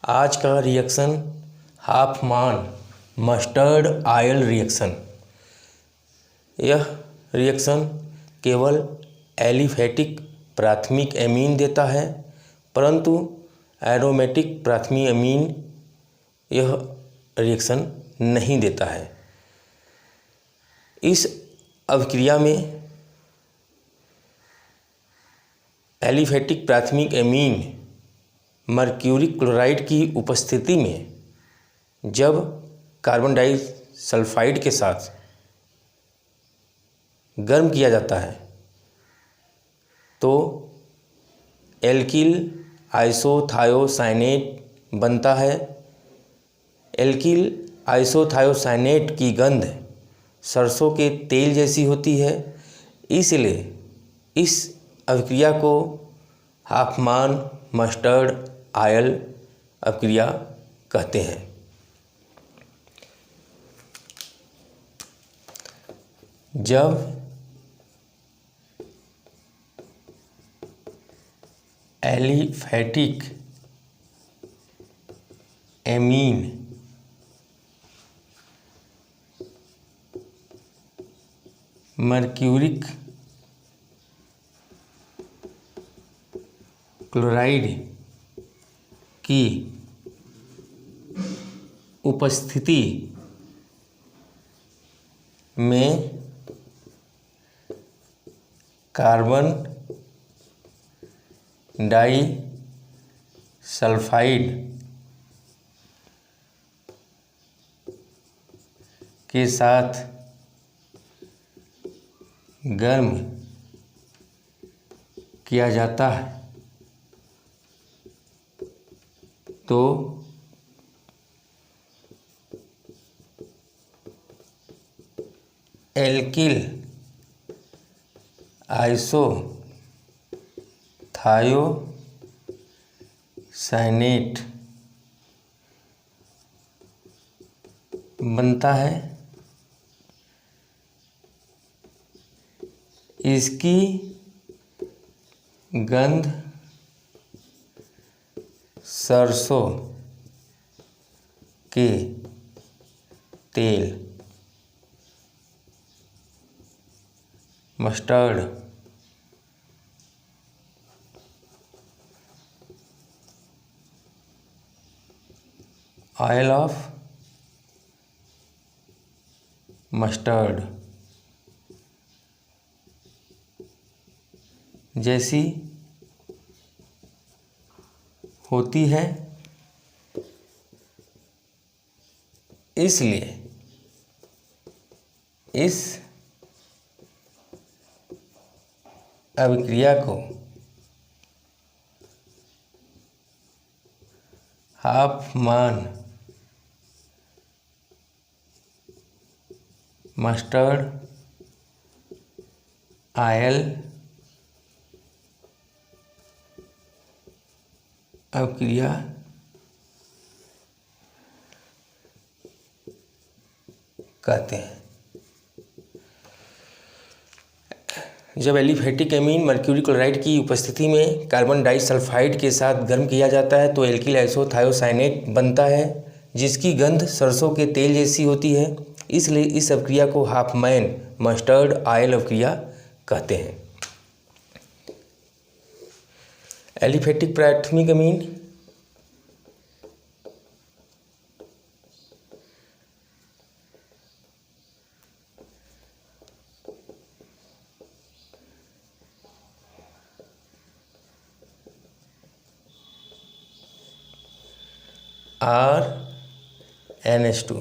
आज का reaction हाफमान mustard oil reaction. यह रिएक्शन केवल एलिफेटिक प्राथमिक एमीन देता है, परंतु एरोमेटिक प्राथमिक एमीन यह रिएक्शन नहीं देता है। इस अभिक्रिया में एलिफेटिक प्राथमिक एमीन मर्क्यूरिक क्लोराइड की उपस्थिति में जब कार्बन डाइसल्फाइड के साथ गर्म किया जाता है तो एल्किल आइसोथायोसाइनेट बनता है। एल्किल आइसोथायोसाइनेट की गंध सरसों के तेल जैसी होती है, इसलिए इस अभिक्रिया को हाफमान मस्टर्ड आयल अभिक्रिया कहते हैं। जब एलिफेटिक एमीन मर्क्यूरिक क्लोराइड की उपस्थिति में कार्बन डाइसल्फाइड के साथ गर्म किया जाता है तो एल्किल आइसोथायोसाइनेट बनता है। इसकी गंध सरसों के तेल मस्टर्ड ऑयल ऑफ मस्टर्ड जैसी होती है, इसलिए इस अभिक्रिया को हाफमान मस्टर्ड आयल अभिक्रिया कहते हैं। जब एलिफेटिक एमीन मर्क्यूरी क्लोराइड की उपस्थिति में कार्बन डाइसल्फाइड के साथ गर्म किया जाता है तो एल्किल आइसोथायोसाइनेट बनता है, जिसकी गंध सरसों के तेल जैसी होती है, इसलिए इस अभिक्रिया को हाफमैन मस्टर्ड आयल अभिक्रिया कहते हैं। एलिफेटिक प्राथमिक amine RNH2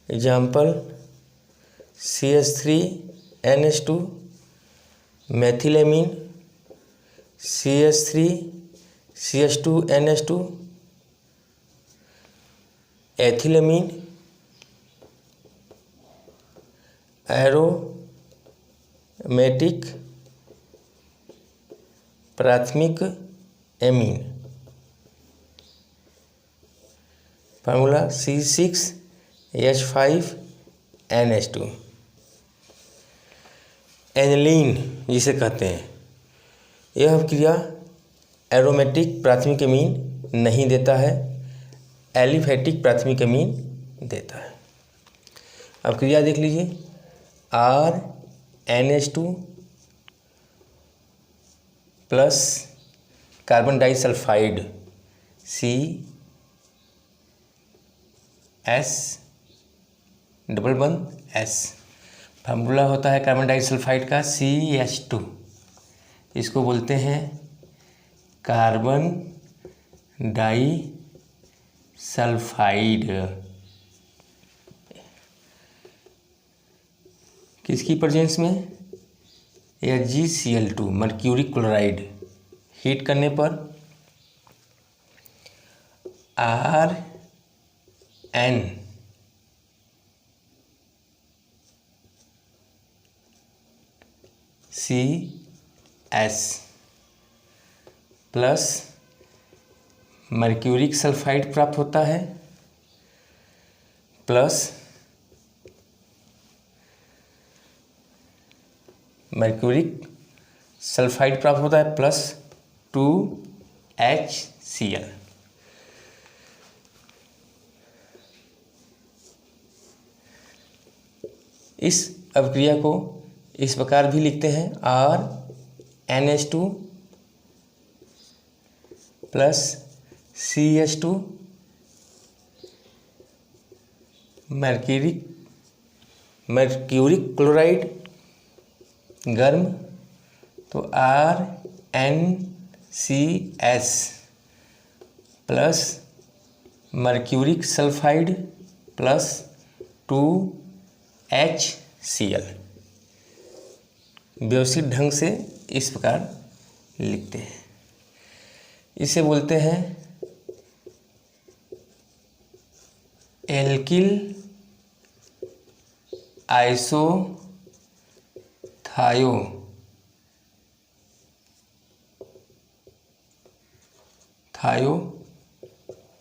example CH3NH2 methylamine CH3CH2NH2 ethylamine aromatic प्राथमिक एमीन। Formula C6H5NH2। एनिलीन जिसे कहते हैं, यह अभिक्रिया एरोमेटिक प्राथमिक एमीन नहीं देता है, एलिफेटिक प्राथमिक एमीन देता है। अब क्रिया देख लीजिए, RNH2 plus carbon disulphide CS double बंद S। फार्मूला होता है कार्बन डाइसल्फाइड का CH2। इसको बोलते हैं कार्बन डाइसल्फाइड। किसकी प्रेजेंस में? HgCl2 mercury chloride. हीट करने पर RnCS प्लस मर्क्यूरिक सल्फाइड प्राप्त होता है, प्लस मर्क्यूरिक सल्फाइड प्राप्त होता है प्लस 2HCl। इस अभिक्रिया को इस प्रकार भी लिखते हैं, RnH2 plus CH2 mercuric chloride गर्म, तो RnCS plus mercuric sulphide plus 2HCl। व्यवस्थित ढंग से इस प्रकार लिखते हैं। इसे बोलते हैं एल्किल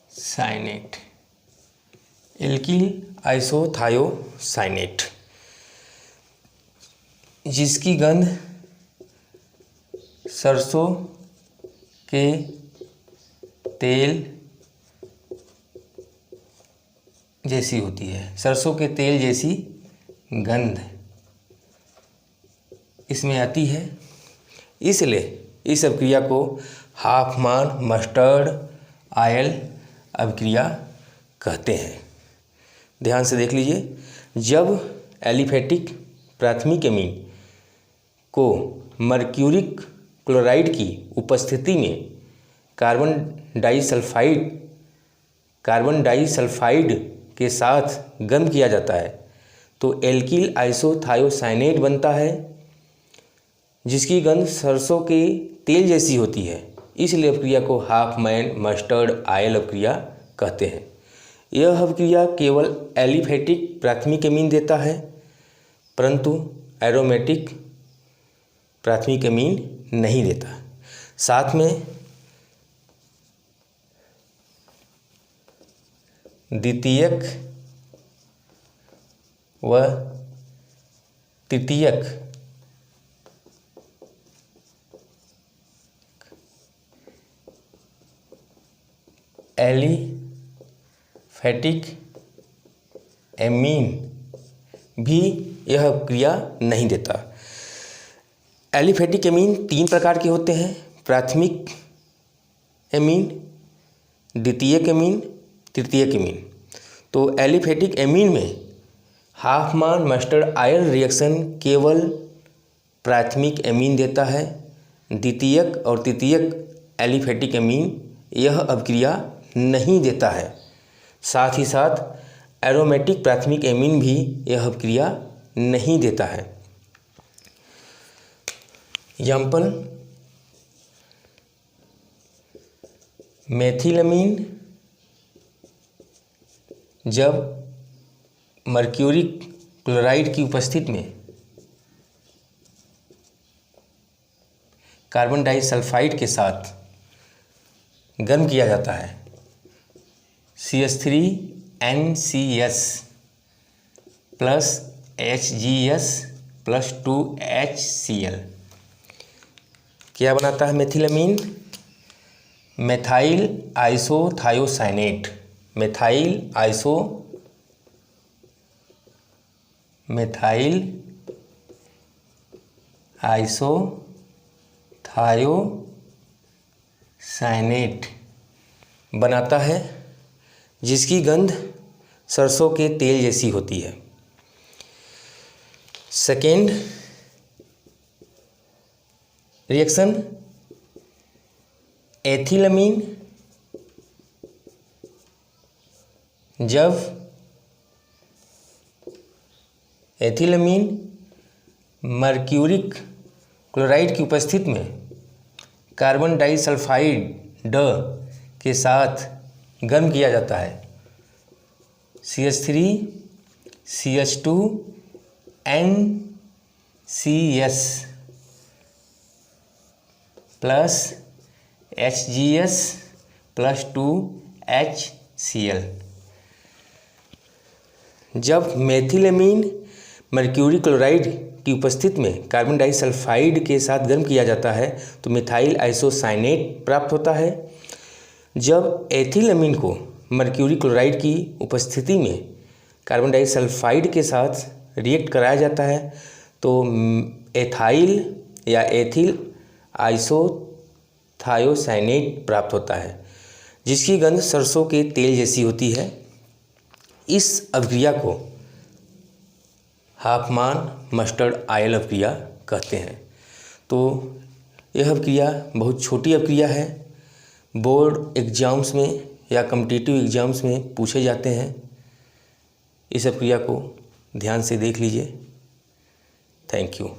थायोसाइनेट। एल्किल आइसोथायोसाइनेट जिसकी गंध सरसों के तेल जैसी होती है। सरसों के तेल जैसी गंध इसमें आती है, इसलिए इस अभिक्रिया को हाफमान मस्टर्ड आयल अभिक्रिया कहते हैं। ध्यान से देख लीजिए, जब एलिफेटिक प्राथमिक एमीन को मर्क्यूरिक क्लोराइड की उपस्थिति में कार्बन डाइसल्फाइड के साथ गर्म किया जाता है तो एल्किल आइसोथायोसाइनेट बनता है जिसकी गंध सरसों के तेल जैसी होती है। इसलिए अभिक्रिया को हाफमैन मस्टर्ड आयल अभिक्रिया कहते हैं। यह अभिक्रिया केवल एलिफेटिक प्राथमिक एमीन देता है परंतु एरोमेटिक प्राथमिक एमीन नहीं देता। साथ में द्वितीयक व तृतीयक एलिफेटिक एमीन भी यह क्रिया नहीं देता। एलिफेटिक एमीन 3 प्रकार के होते हैं, प्राथमिक एमीन, द्वितीयक एमीन, तृतीयक एमीन। तो एलिफेटिक एमीन में हाफमान मस्टर्ड आयल रिएक्शन केवल प्राथमिक एमीन देता है। द्वितीयक और तृतीयक एलिफेटिक एमीन यह अभिक्रिया नहीं देता है। साथ ही साथ एरोमेटिक प्राथमिक एमीन भी यह अभिक्रिया नहीं देता है। एग्जाम्पल, मेथिलमीन जब मर्क्यूरिक क्लोराइड की उपस्थिति में कार्बन डाइसल्फाइड के साथ गर्म किया जाता है CH3NCS plus HGS plus 2HCl क्या बनाता है मेथिलमीन? मेथाइल आइसोथायोसाइनेट, मेथाइल आइसोथायोसाइनेट बनाता है जिसकी गंध सरसों के तेल जैसी होती है। सेकेंड रिएक्शन, एथिलमीन जब एथिलमीन मर्क्यूरिक क्लोराइड की उपस्थिति में कार्बन डाइसल्फाइड के साथ गर्म किया जाता है, CH3CH2NCS plus HGS plus 2HCl। जब मेथिलमीन मर्क्यूरी क्लोराइड की उपस्थिति में कार्बन डाइसल्फाइड के साथ गर्म किया जाता है तो मिथाइल आइसोसाइनेट प्राप्त होता है। जब एथिलमीन को मर्क्यूरी क्लोराइड की उपस्थिति में कार्बन डाइसल्फाइड के साथ रिएक्ट कराया जाता है तो एथाइल या एथिल आइसोथायोसाइनेट प्राप्त होता है जिसकी गंध सरसों के तेल जैसी होती है। इस अभिक्रिया को हाफमान मस्टर्ड ऑयल अभिक्रिया कहते हैं। तो यह अभिक्रिया बहुत छोटी अभिक्रिया है, बोर्ड एग्जाम्स में या कॉम्पिटिटिव एग्जाम्स में पूछे जाते हैं। इस अभिक्रिया को ध्यान से देख लीजिए। Thank you.